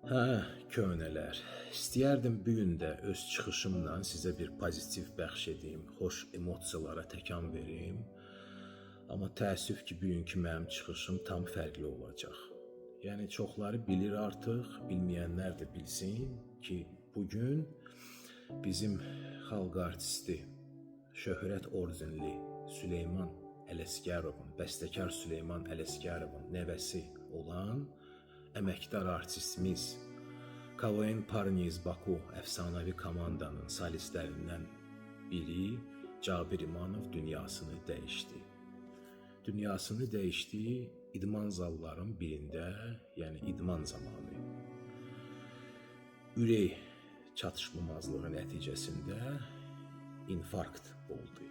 Hə, köhnələr. İstəyərdim bu gün də öz çıxışımla sizə bir pozitiv bəxş edeyim, xoş emosiyalara təkan verim. Amma təəssüf ki, bugünkü mənim çıxışım tam fərqli olacaq. Yəni çoxları bilir artıq, bilməyənlər də bilsin ki, bugün bizim xalq artisti, şöhrət ordenli Süleyman Ələsgərovun, bəstəkar Süleyman Ələsgərovun nəvəsi olan əməkdar artistimiz KVN Parni iz Baku əfsanəvi komandanın solistlərindən biri Cabir İmanov dünyasını dəyişdi. Dünyasını dəyişdi idman zalların birində, yəni idman zamanı. Ürək çatışmamazlığı nəticəsində infarkt oldu.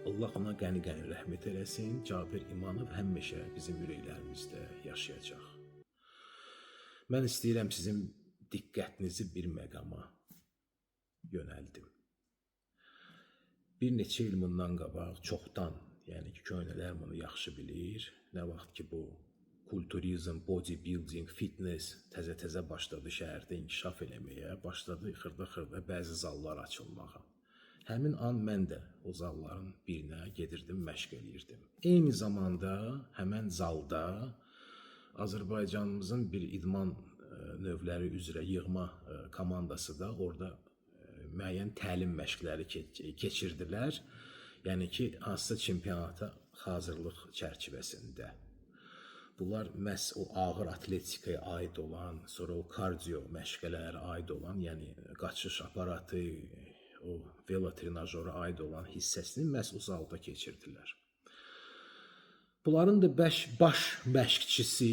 Allah ona qəni-qəni rəhmət eləsin. Cabir İmanov həmişə bizim ürəklərimizdə yaşayacaq. Mən istəyirəm sizin diqqətinizi bir məqama yönəldim. Bir neçə il bundan qabaq çoxdan, yəni ki, köhnələr bunu yaxşı bilir. Nə vaxt ki, bu kulturizm, bodybuilding, fitness təzə-təzə başladı şəhərdə inkişaf eləməyə, başladı xırda-xırda bəzi zallar açılmağa. Həmin an mən də o zalların birinə gedirdim, məşq eləyirdim. Eyni zamanda həmən zalda Azərbaycanımızın bir idman növləri üzrə yığma komandası da orada müəyyən təlim məşqləri keçirdilər. Yəni ki, hansısa çempionata hazırlıq çərçivəsində. Bunlar məhz o ağır atletikaya aid olan, sonra o kardio məşqələrə aid olan, yəni qaçış aparatı, o velotrenajora aid olan hissəsini məhz o zalda keçirdilər. Bunların da baş məşqçisi,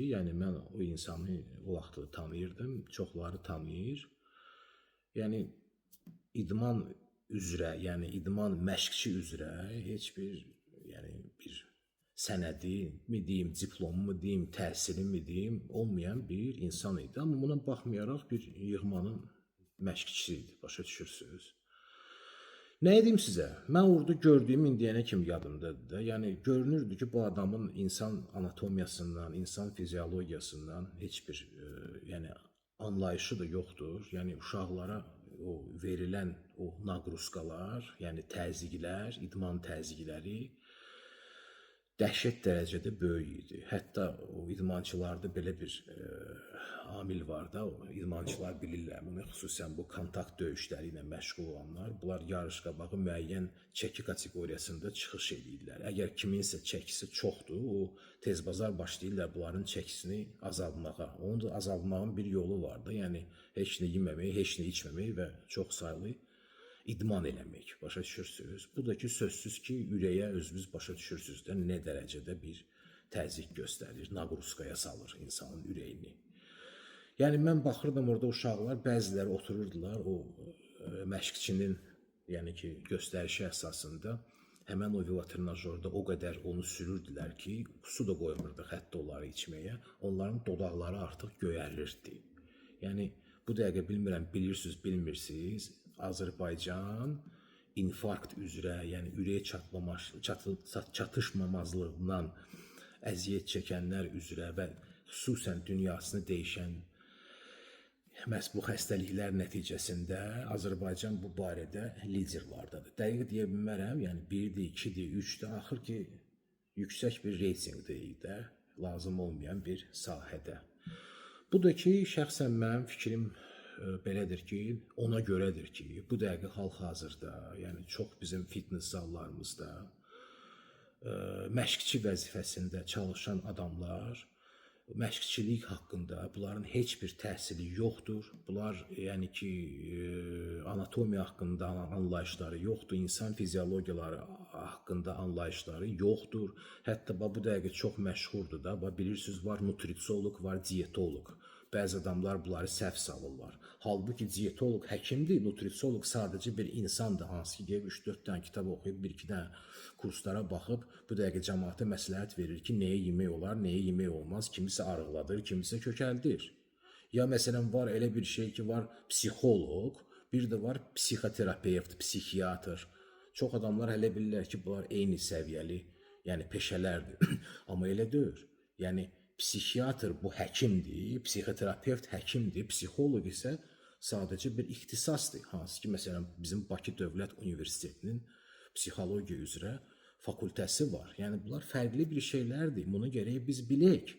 yəni mən o insanı o vaxt tanıyırdım, çoxları tanıyır. Yəni idman üzrə, yəni idman məşqçi üzrə heç bir, yəni bir sənədi mi deyim, diplomu mu deyim, təhsili mi deyim, olmayan bir insan idi. Amma buna baxmayaraq bir yığmanın məşqçisi idi, başa düşürsünüz. Nə edim sizə? Mən orada gördüyüm indiyənə kimi yadımdadır da. Yəni görünürdü ki, bu adamın insan anatomiyasından, insan fiziologiyasından heç bir yəni anlayışı da yoxdur. Yəni uşaqlara o verilən o naqruzkalar, yəni təzyiqlər, idman təzyiqləri dəhşət dərəcədə böyük idi. Hətta o idmançılarda belə bir amil var da, o idmançılar bilirlər bunu, xüsusən bu kontakt döyüşləri ilə məşğul olanlar. Bunlar yarış qabağı müəyyən çəki kateqoriyasında çıxış edirlər. Əgər kiminsə çəkisi çoxdur, o tezbazar başlayırlar bunların çəkisini azaltmağa. Onun da azaltmağın bir yolu var da, yəni heç nə yeməmək, heç nə içməmək və çox saylı idman eləmək, başa düşürsünüz. Bu da ki, sözsüz ki, ürəyə özünüz başa düşürsünüz də nə dərəcədə bir təzyiq göstərir, naqruzkaya salır insanın ürəyini. Yəni, mən baxırdım orada uşaqlar, bəziləri otururdular o məşqçinin, yəni ki, göstərişi əsasında həmən o velotrenajorda o qədər onu sürürdülər ki, su da qoymurduq hətta onları içməyə, onların dodaqları artıq göyərirdi. Yəni, bu dəqiqə bilmirəm, bilirsiniz, bilmirsiniz, Azərbaycan infarkt üzrə, yəni ürək çatışmamazlığından əziyyət çəkənlər üzrə və xüsusən dünyasını dəyişən məhz bu xəstəliklər nəticəsində Azərbaycan bu barədə liderlardadır. Dəqiq deyə bilmərəm, yəni 1-dir, 2-dir, 3-dir, axır ki, yüksək bir reytinqdir də, lazım olmayan bir sahədə. Bu da ki, şəxsən mənim fikrim belədir ki, ona görədir ki, bu dəqiqə hal-hazırda, yəni çox bizim fitness zallarımızda məşqçi vəzifəsində çalışan adamlar, məşqçilik haqqında bunların heç bir təhsili yoxdur. Bunlar, yəni ki, anatomiya haqqında anlayışları yoxdur, insan fiziologiyaları haqqında anlayışları yoxdur. Hətta bu dəqiqə çox məşhurdur da, bilirsiniz, var nutrisiolog, var diyetoloq. Bəzi adamlar bunları səhv salırlar. Halbuki diyetoloq həkimdir, nutrisiolog sadəcə bir insandır, hansı ki, gəlib 3-4 dənə kitab oxuyub, 1-2 dənə kurslara baxıb, bu dəqiqə cəmaata məsləhət verir ki, nəyə yemək olar, nəyə yemək olmaz, kimisə arıqladır, kimisə kökəldir. Ya məsələn, var elə bir şey ki, var psixoloq, bir də var psixoterapevt, psixiatr. Çox adamlar hələ bilirlər ki, bunlar eyni səviyyəli, yəni peşələrdir. Amma elə deyil. Yəni psixiatr bu həkimdir, psixoterapevt həkimdir, psixoloq isə sadəcə bir ixtisasdır. Hansı ki, məsələn, bizim Bakı Dövlət Universitetinin psixologiya üzrə fakültəsi var. Yəni bunlar fərqli bir şeylərdir. Bunu gərək biz bilək.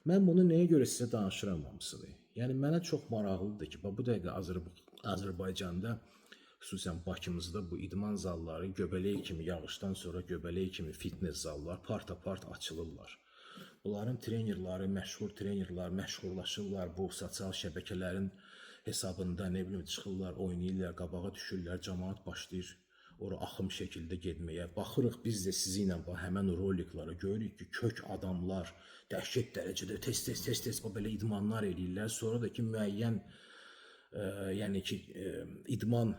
Mən bunu nəyə görə sizə danışıram hamısını? Yəni mənə çox maraqlıdır ki, bu dəqiqə Azərbaycanda, xüsusən Bakımızda bu idman zalları göbələk kimi, yağışdan sonra göbələk kimi fitness zallar part-apart açılırlar. Bunların trenerləri, məşhur trenerlər məşhurlaşırlar, bu sosial şəbəkələrin hesabında, nə bilim, çıxırlar, oynayırlar, qabağa düşürlər, cəmaət başlayır ora axım şəkildə getməyə. Baxırıq biz də sizi ilə həmən roliklara görürük ki, kök adamlar dəhşət dərəcədə tez belə idmanlar eləyirlər. Sonra da ki, müəyyən yəni ki, idman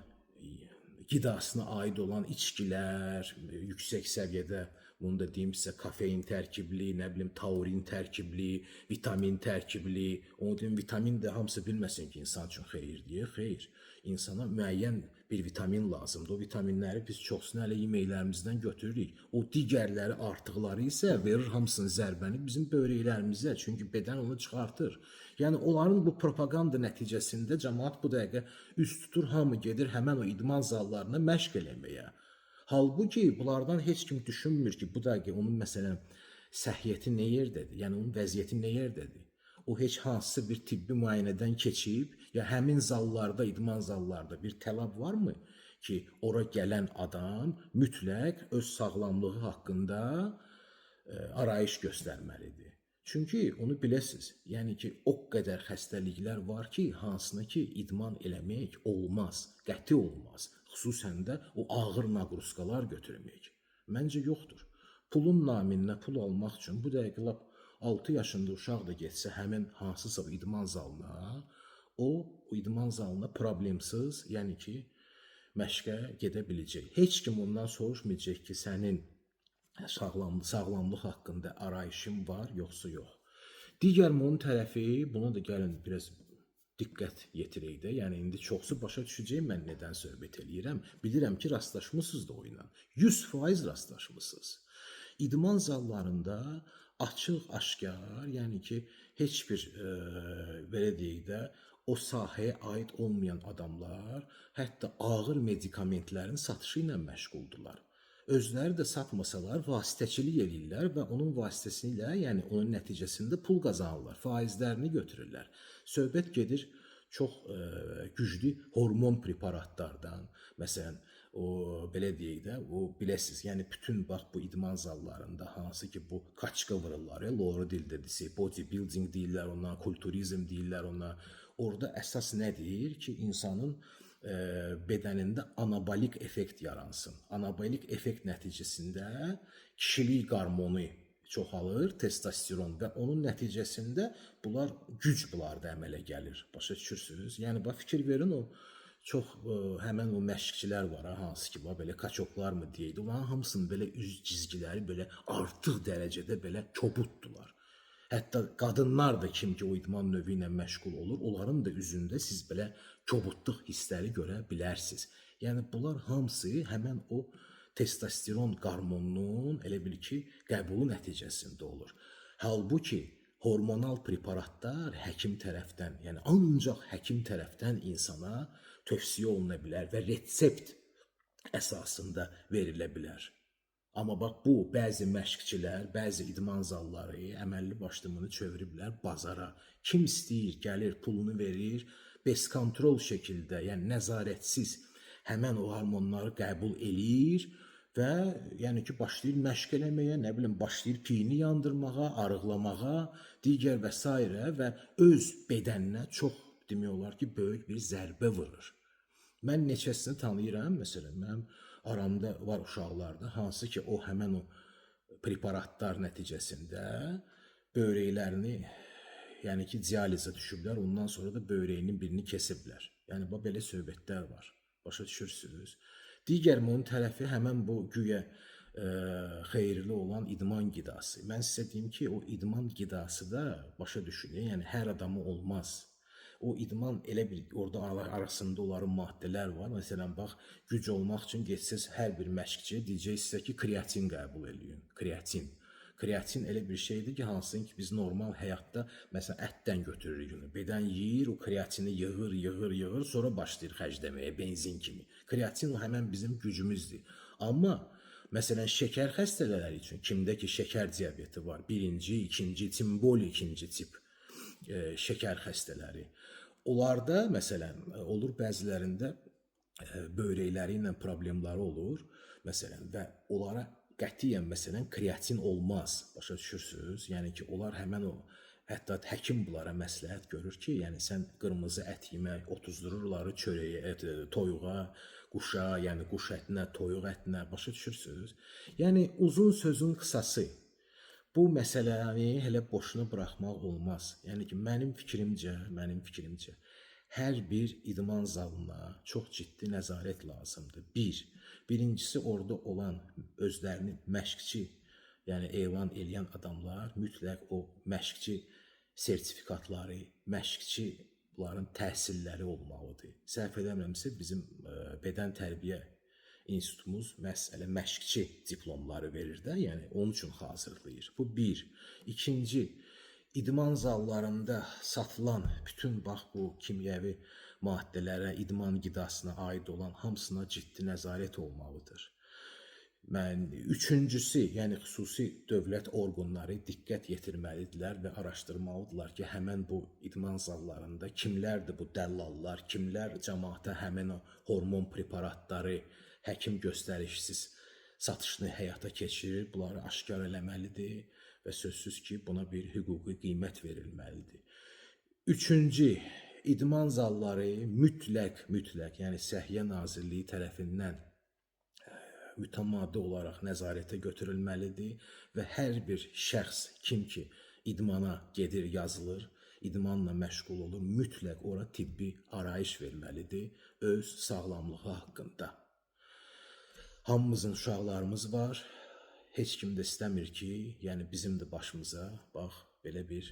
qidasına aid olan içkilər, yüksək səviyyədə, bunu da deyim sizə, kafein tərkibli, nə bilim, taurin tərkibli, vitamin tərkibli, onu deyim, vitamin də hamısı bilməsin ki, insan üçün xeyirdir. Xeyr, insana müəyyən bir vitamin lazımdır. O vitaminləri biz çoxsunu hələ yeməklərimizdən götürürük. O digərləri, artıqları isə verir hamısının zərbəni bizim böbrəklərimizə, çünki bədən onu çıxartır. Yəni onların bu propaganda nəticəsində cəmaət bu dəqiqə üst tutur, hamı gedir həmən o idman zallarına məşq eləməyə. Halbuki bunlardan heç kim düşünmür ki, bu dəqiqə onun məsələn səhiyyəti nə yerdədir, yəni onun vəziyyəti nə yerdədir. O heç hansısa bir tibbi müayinədən keçib, ya həmin zallarda, idman zallarda bir tələb varmı ki, ora gələn adam mütləq öz sağlamlığı haqqında arayış göstərməlidir. Çünki onu biləsiniz, yəni ki, o qədər xəstəliklər var ki, hansına ki, idman eləmək olmaz, qəti olmaz. Xüsusən də o ağır naqruzkalar götürmək. Məncə yoxdur. Pulun naminə pul almaq üçün bu dəqiqə lap 6 yaşında uşaq da getsə həmin hansısa idman zalına, o idman zalına problemsiz, yəni ki, məşqə gedə biləcək. Heç kim ondan soruşmayacaq ki, sənin sağlamlıq haqqında arayışın var, yoxsa yox. Digər bunun tərəfi, buna da gəlin biraz diqqət yetirək də, yəni indi çoxsu başa düşəcək mən nədən söhbət eləyirəm. Bilirəm ki, rastlaşmısınız da o ilə. 100% rastlaşmısınız. İdman zallarında açıq, aşkar, yəni ki, heç bir, belə deyək də, o sahəyə aid olmayan adamlar hətta ağır medikamentlərin satışı ilə məşğuldular. Özləri də satmasalar vasitəçilik eləyirlər və onun vasitəsilə, yəni onun nəticəsində pul qazanırlar, faizlərini götürürlər. Söhbət gedir çox güclü hormon preparatlardan, məsələn, o belə deyək də, o biləsiniz, yəni bütün bax bu idman zallarında hansı ki bu kaçka vururlar, loru dildə desək, bodybuilding deyirlər ona, kulturizm deyirlər ona. Orada əsas nədir ki, insanın bədənində anabolik effekt yaransın. Anabolik effekt nəticəsində kişilik qarmonu çoxalır, testosteron və onun nəticəsində bunlar güc bunlarda əmələ gəlir. Başa düşürsünüz? Yəni bax fikir verin, o çox həmən o məşqçilər var, hansı ki, belə kaçoklar mı deyək, onların hamısının belə üz cizgiləri belə artıq dərəcədə belə kobuddular. Hətta qadınlar da kim ki o idman növü ilə məşğul olur, onların da üzündə siz belə kobudluq hissləri görə bilərsiniz. Yəni bunlar hamısı həmən o testosteron qarmonunun elə bil ki qəbulu nəticəsində olur. Halbuki hormonal preparatlar həkim tərəfdən, yəni ancaq həkim tərəfdən insana tövsiyə oluna bilər və resept əsasında verilə bilər. Amma bax bu, bəzi məşqçilər, bəzi idman zalları əməlli başlamını çeviriblər bazara. Kim istəyir, gəlir, pulunu verir, beskontrol şəkildə, yəni nəzarətsiz həmən o hormonları qəbul eləyir və yəni ki, başlayır məşq eləməyə, nə bilim, başlayır piyini yandırmağa, arıqlamağa, digər və s. və öz bədəninə çox demək olar ki, böyük bir zərbə vurur. Mən neçəsini tanıyıram, məsələn, mənim aramda var uşaqlarda, hansı ki, o həmən o preparatlar nəticəsində böyrəklərini, yəni ki, dializə düşüblər, ondan sonra da böyrəyinin birini kesiblər. Yəni, belə söhbətlər var, başa düşürsünüz. Digər bunun tərəfi həmən bu güya xeyirli olan idman qidası. Mən sizə deyim ki, o idman qidası da başa düşünün, yəni hər adamı olmaz. O idman elə bir, orada arasında onların maddələr var. Məsələn, bax, güc olmaq üçün geçsiniz hər bir məşqçiyə deyəcək sizə ki, kreatin qəbul eləyin. Kreatin. Kreatin elə bir şeydir ki, hansını ki biz normal həyatda məsələn ətdən götürürük bunu. Bədən yeyir, o kreatini yığır, sonra başlayır xərcləməyə benzin kimi. Kreatin o həmin bizim gücümüzdür. Amma məsələn şəkər xəstələri üçün kimdə ki şəkər diabeti var, birinci, ikinci, timboli ikinci tip şəkər xəstələri. Onlarda məsələn olur bəzilərində böyrəkləri ilə problemləri olur, məsələn və onlara qətiyyən məsələn kreatin olmaz. Başa düşürsüz? Yəni ki, onlar həmin o hətta həkim bunlara məsləhət görür ki, yəni sən qırmızı ət yemək, otuzdururlar çörəyə, toyuğa, quşa, yəni quş ətinə, toyuq ətinə, başa düşürsüz? Yəni uzun sözün qısası bu məsələni elə boşuna buraxmaq olmaz. Yəni ki, mənim fikrimcə hər bir idman zalına çox ciddi nəzarət lazımdır. Birincisi orada olan özlərini məşqçi, yəni elan edən adamlar mütləq o məşqçi sertifikatları, məşqçi bunların təhsilləri olmalıdır. Səhv eləmirəmsə bizim bədən tərbiyə institutumuz məhz elə məşqçi diplomları verir də, yəni onun üçün hazırlayır. Bu bir. İkinci, idman zallarında satılan bütün bax bu kimyəvi maddələrə, idman qidasına aid olan hamısına ciddi nəzarət olmalıdır. Üçüncüsü, yəni xüsusi dövlət orqanları diqqət yetirməlidirlər və araşdırmalıdırlar ki, həmin bu idman zallarında kimlərdir bu dəllallar, kimlər cəmaata həmin o hormon preparatları həkim göstərişsiz satışını həyata keçirir, bunları aşkar eləməlidir və sözsüz ki, buna bir hüquqi qiymət verilməlidir. Üçüncü, idman zalları mütləq, yəni Səhiyyə Nazirliyi tərəfindən mütəmadi olaraq nəzarətə götürülməlidir və hər bir şəxs, kim ki idmana gedir, yazılır, idmanla məşğul olur, mütləq ora tibbi arayış verməlidir öz sağlamlığı haqqında. Hamımızın uşaqlarımız var. Heç kim də istəmir ki, yəni bizim də başımıza bax belə bir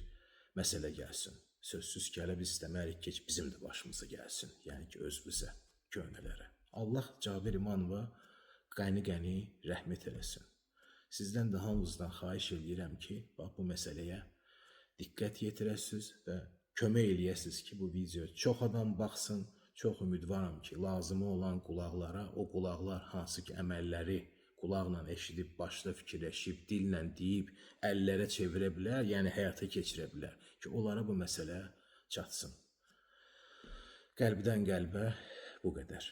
məsələ gəlsin. Sözsüz ki, hələ biz istəmərik ki, bizim də başımıza gəlsin. Yəni ki, özümüzə, köhnələrə. Allah Cabir İmanova qəni rəhmət eləsin. Sizdən də hamınızdan xahiş edirəm ki, bax bu məsələyə diqqət yetirəsiniz və kömək eləyəsiniz ki, bu video çox adam baxsın. Çox ümidvaram ki, lazımı olan qulaqlara, o qulaqlar hansı ki əməlləri qulaqla eşidib, başda fikirləşib, dillə deyib, əllərə çevirə bilər, yəni həyata keçirə bilər ki, onlara bu məsələ çatsın. Qəlbdən qəlbə bu qədər.